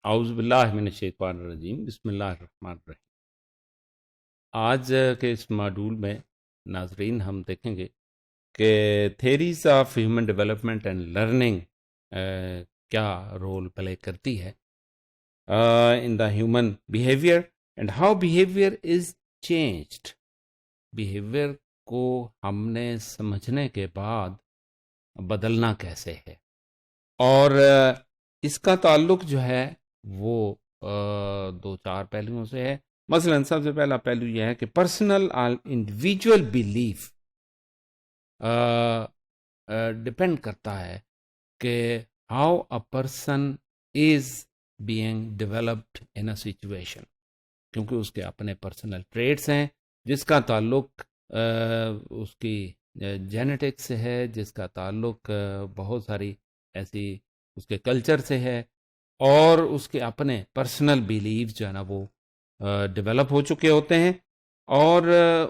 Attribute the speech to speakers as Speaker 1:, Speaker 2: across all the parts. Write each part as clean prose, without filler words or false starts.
Speaker 1: اعوذ باللہ من الشیطان الرجیم، بسم اللہ الرحمن الرحیم۔ آج کے اس ماڈیول میں ناظرین ہم دیکھیں گے کہ theories of human development and learning کیا رول پلے کرتی ہے in the human behaviour and how behaviour is changed. Behaviour کو ہم نے سمجھنے کے بعد بدلنا کیسے ہے، اور اس کا تعلق جو ہے وہ دو چار پہلوؤں سے ہے۔ مثلا سب سے پہلا پہلو یہ ہے کہ پرسنل انڈیویجول بیلیف ڈپینڈ کرتا ہے کہ how a person is being developed in a situation, کیونکہ اس کے اپنے پرسنل ٹریٹس ہیں جس کا تعلق اس کی جینیٹکس سے ہے، جس کا تعلق بہت ساری ایسی اس کے کلچر سے ہے، اور اس کے اپنے پرسنل بیلیف جو ہے نا وہ ڈیولپ ہو چکے ہوتے ہیں، اور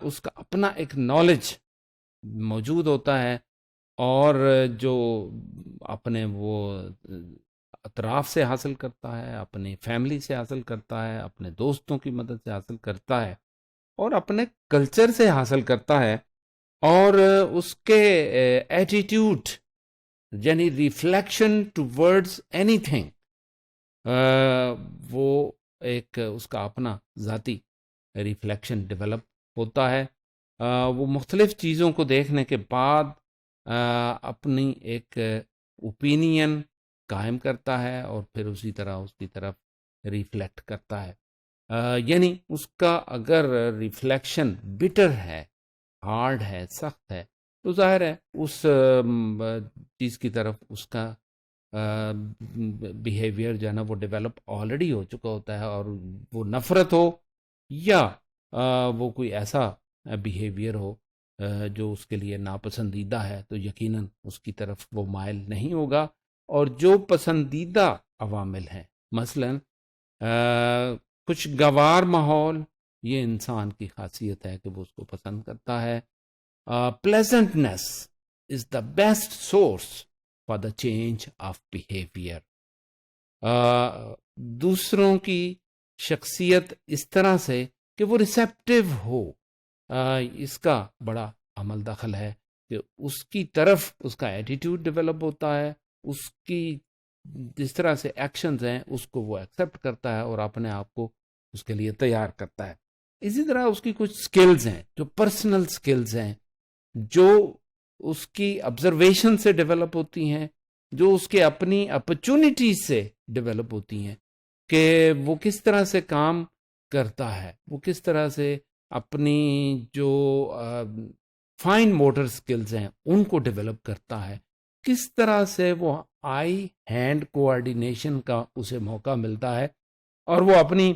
Speaker 1: اس کا اپنا ایک نالج موجود ہوتا ہے، اور جو اپنے وہ اطراف سے حاصل کرتا ہے، اپنی فیملی سے حاصل کرتا ہے، اپنے دوستوں کی مدد سے حاصل کرتا ہے، اور اپنے کلچر سے حاصل کرتا ہے، اور اس کے ایٹیٹیوڈ یعنی ریفلیکشن ٹورڈز اینی تھنگ، وہ ایک اس کا اپنا ذاتی ریفلیکشن ڈیولپ ہوتا ہے۔ وہ مختلف چیزوں کو دیکھنے کے بعد اپنی ایک اوپینین قائم کرتا ہے، اور پھر اسی طرح اس کی طرف ریفلیکٹ کرتا ہے۔ یعنی اس کا اگر ریفلیکشن بٹر ہے، ہارڈ ہے، سخت ہے، تو ظاہر ہے اس چیز کی طرف اس کا بیہیویئر جو ہے نا وہ ڈیولپ آلریڈی ہو چکا ہوتا ہے، اور وہ نفرت ہو یا وہ کوئی ایسا بیہیویئر ہو جو اس کے لیے ناپسندیدہ ہے، تو یقیناً اس کی طرف وہ مائل نہیں ہوگا۔ اور جو پسندیدہ عوامل ہیں، مثلا خوشگوار ماحول، یہ انسان کی خاصیت ہے کہ وہ اس کو پسند کرتا ہے۔ pleasantness is the best source for the change of behavior۔ دوسروں کی شخصیت اس طرح سے کہ وہ ریسیپٹیو ہو، اس کا بڑا عمل دخل ہے کہ اس کی طرف اس کا ایٹیٹیوڈ ڈیولپ ہوتا ہے، اس کی جس طرح سے ایکشنز ہیں اس کو وہ ایکسیپٹ کرتا ہے اور اپنے آپ کو اس کے لیے تیار کرتا ہے۔ اسی طرح اس کی کچھ سکلز ہیں جو پرسنل سکلز ہیں، جو اس کی آبزرویشن سے ڈیولپ ہوتی ہیں، جو اس کے اپنی اپرچونٹیز سے ڈیولپ ہوتی ہیں، کہ وہ کس طرح سے کام کرتا ہے، وہ کس طرح سے اپنی جو فائن موٹر سکلز ہیں ان کو ڈیولپ کرتا ہے، کس طرح سے وہ آئی ہینڈ کوآرڈینیشن کا اسے موقع ملتا ہے، اور وہ اپنی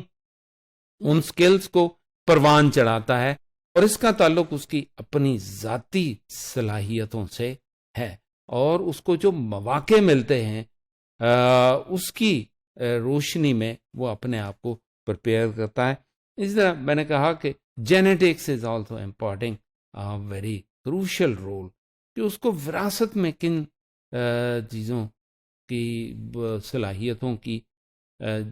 Speaker 1: ان سکلز کو پروان چڑھاتا ہے، اور اس کا تعلق اس کی اپنی ذاتی صلاحیتوں سے ہے، اور اس کو جو مواقع ملتے ہیں اس کی روشنی میں وہ اپنے آپ کو پریپیئر کرتا ہے۔ اس طرح میں نے کہا کہ genetics is also importing very crucial role, کہ اس کو وراثت میں کن چیزوں کی صلاحیتوں کی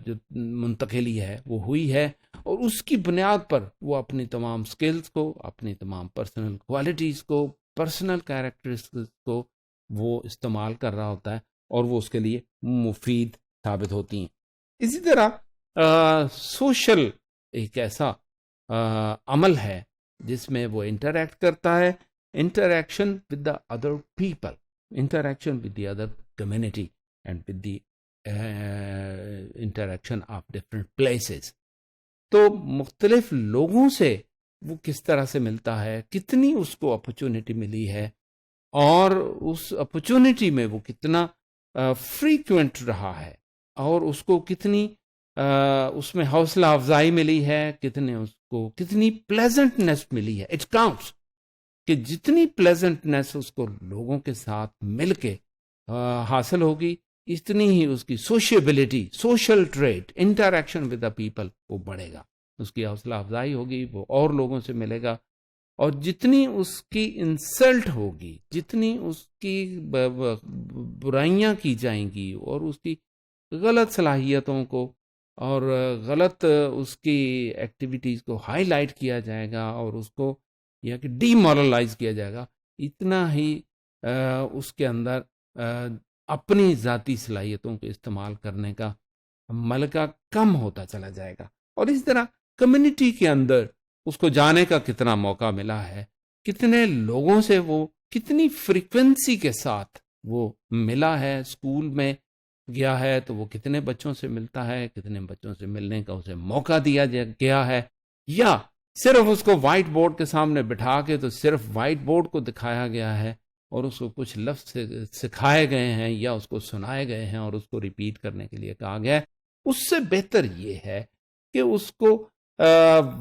Speaker 1: جو منتقلی ہے وہ ہوئی ہے، اور اس کی بنیاد پر وہ اپنی تمام سکلز کو، اپنی تمام پرسنل کوالٹیز کو، پرسنل کیریکٹرسٹکس کو وہ استعمال کر رہا ہوتا ہے، اور وہ اس کے لیے مفید ثابت ہوتی ہیں۔ اسی طرح سوشل ایک ایسا عمل ہے جس میں وہ انٹریکٹ کرتا ہے، interaction with the other people, interaction with the other community and with the interaction of different places. تو مختلف لوگوں سے وہ کس طرح سے ملتا ہے، کتنی اس کو اپرچونٹی ملی ہے، اور اس اپرچونٹی میں وہ کتنا فریکوینٹ رہا ہے، اور اس کو کتنی اس میں حوصلہ افزائی ملی ہے، کتنے اس کو کتنی پلیزنٹنس ملی ہے۔ اٹ کاؤنٹس کہ جتنی پلیزنٹنس اس کو لوگوں کے ساتھ مل کے حاصل ہوگی، اتنی ہی اس کی sociability, social trait, interaction with the people وہ بڑھے گا، اس کی حوصلہ افزائی ہوگی، وہ اور لوگوں سے ملے گا، اور جتنی اس کی انسلٹ ہوگی، جتنی اس کی برائیاں کی جائیں گی، اور اس کی غلط صلاحیتوں کو اور غلط اس کی ایکٹیویٹیز کو ہائی لائٹ کیا جائے گا اور اس کو یا کہ ڈی مورلائز کیا جائے گا، اتنا ہی اس کے اندر اپنی ذاتی صلاحیتوں کو استعمال کرنے کا ملکہ کم ہوتا چلا جائے گا۔ اور اس طرح کمیونٹی کے اندر اس کو جانے کا کتنا موقع ملا ہے، کتنے لوگوں سے وہ کتنی فریکوینسی کے ساتھ وہ ملا ہے، اسکول میں گیا ہے تو وہ کتنے بچوں سے ملتا ہے، کتنے بچوں سے ملنے کا اسے موقع دیا گیا ہے، یا صرف اس کو وائٹ بورڈ کے سامنے بٹھا کے تو صرف وائٹ بورڈ کو دکھایا گیا ہے اور اس کو کچھ لفظ سکھائے گئے ہیں یا اس کو سنائے گئے ہیں اور اس کو ریپیٹ کرنے کے لیے کہا گیا ہے۔ اس سے بہتر یہ ہے کہ اس کو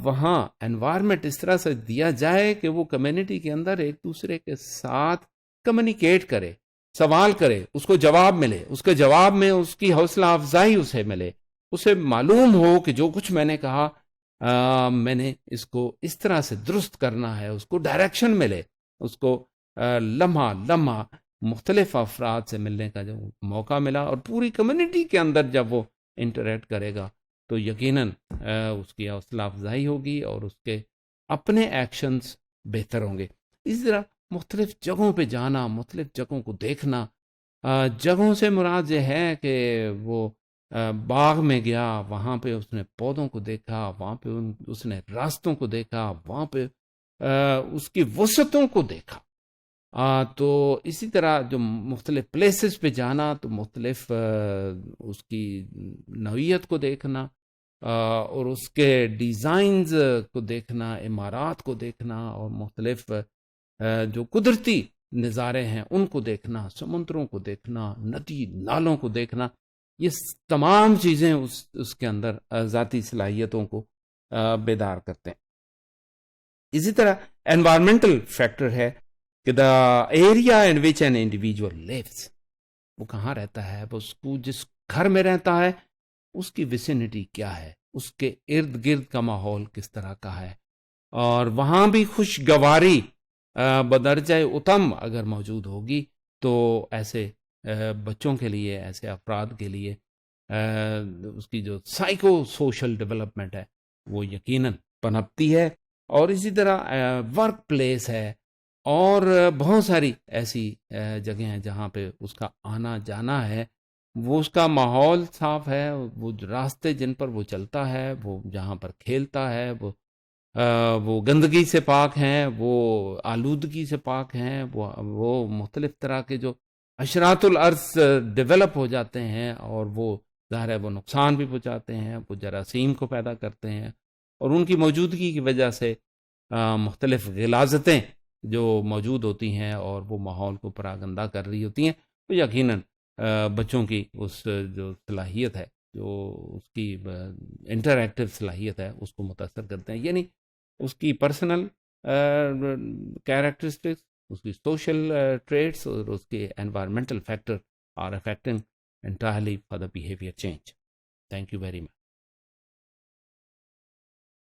Speaker 1: وہاں انوائرمنٹ اس طرح سے دیا جائے کہ وہ کمیونٹی کے اندر ایک دوسرے کے ساتھ کمیونیکیٹ کرے، سوال کرے، اس کو جواب ملے، اس کے جواب میں اس کی حوصلہ افزائی اسے ملے، اسے معلوم ہو کہ جو کچھ میں نے کہا میں نے اس کو اس طرح سے درست کرنا ہے، اس کو ڈائریکشن ملے، اس کو لمحہ لمحہ مختلف افراد سے ملنے کا جو موقع ملا، اور پوری کمیونٹی کے اندر جب وہ انٹریکٹ کرے گا تو یقیناً اس کی حوصلہ افزائی ہوگی اور اس کے اپنے ایکشنز بہتر ہوں گے۔ اس طرح مختلف جگہوں پہ جانا، مختلف جگہوں کو دیکھنا، جگہوں سے مراد یہ ہے کہ وہ باغ میں گیا، وہاں پہ اس نے پودوں کو دیکھا، وہاں پہ اس نے راستوں کو دیکھا، وہاں پہ اس کی وسعتوں کو دیکھا۔ تو اسی طرح جو مختلف پلیسز پہ جانا تو مختلف اس کی نوعیت کو دیکھنا اور اس کے ڈیزائنز کو دیکھنا، عمارات کو دیکھنا اور مختلف جو قدرتی نظارے ہیں ان کو دیکھنا، سمندروں کو دیکھنا، ندی نالوں کو دیکھنا، یہ تمام چیزیں اس کے اندر ذاتی صلاحیتوں کو بیدار کرتے ہیں۔ اسی طرح انوائرمنٹل فیکٹر ہے کہ the area in which an individual lives, وہ کہاں رہتا ہے، وہ اس کو جس گھر میں رہتا ہے اس کی ویسینٹی کیا ہے، اس کے ارد گرد کا ماحول کس طرح کا ہے، اور وہاں بھی خوشگواری بدرجہ اتم اگر موجود ہوگی تو ایسے بچوں کے لیے، ایسے افراد کے لیے اس کی جو سائیکو سوشل ڈیولپمنٹ ہے وہ یقیناً پنپتی ہے۔ اور اسی طرح ورک پلیس ہے اور بہت ساری ایسی جگہیں ہیں جہاں پہ اس کا آنا جانا ہے، وہ اس کا ماحول صاف ہے، وہ راستے جن پر وہ چلتا ہے، وہ جہاں پر کھیلتا ہے، وہ گندگی سے پاک ہیں، وہ آلودگی سے پاک ہیں، وہ مختلف طرح کے جو حشرات الارض ڈیولپ ہو جاتے ہیں اور وہ ظاہر ہے وہ نقصان بھی پہنچاتے ہیں، وہ جراثیم کو پیدا کرتے ہیں، اور ان کی موجودگی کی وجہ سے مختلف غلاظتیں جو موجود ہوتی ہیں اور وہ ماحول کو پراگندہ کر رہی ہوتی ہیں، تو یقیناً بچوں کی اس جو صلاحیت ہے، جو اس کی انٹریکٹیو صلاحیت ہے، اس کو متاثر کرتے ہیں۔ یعنی اس کی پرسنل کیریکٹرسٹکس، اس کی سوشل ٹریٹس اور اس کے environmental factor are affecting entirely for the behavior change. Thank you very much.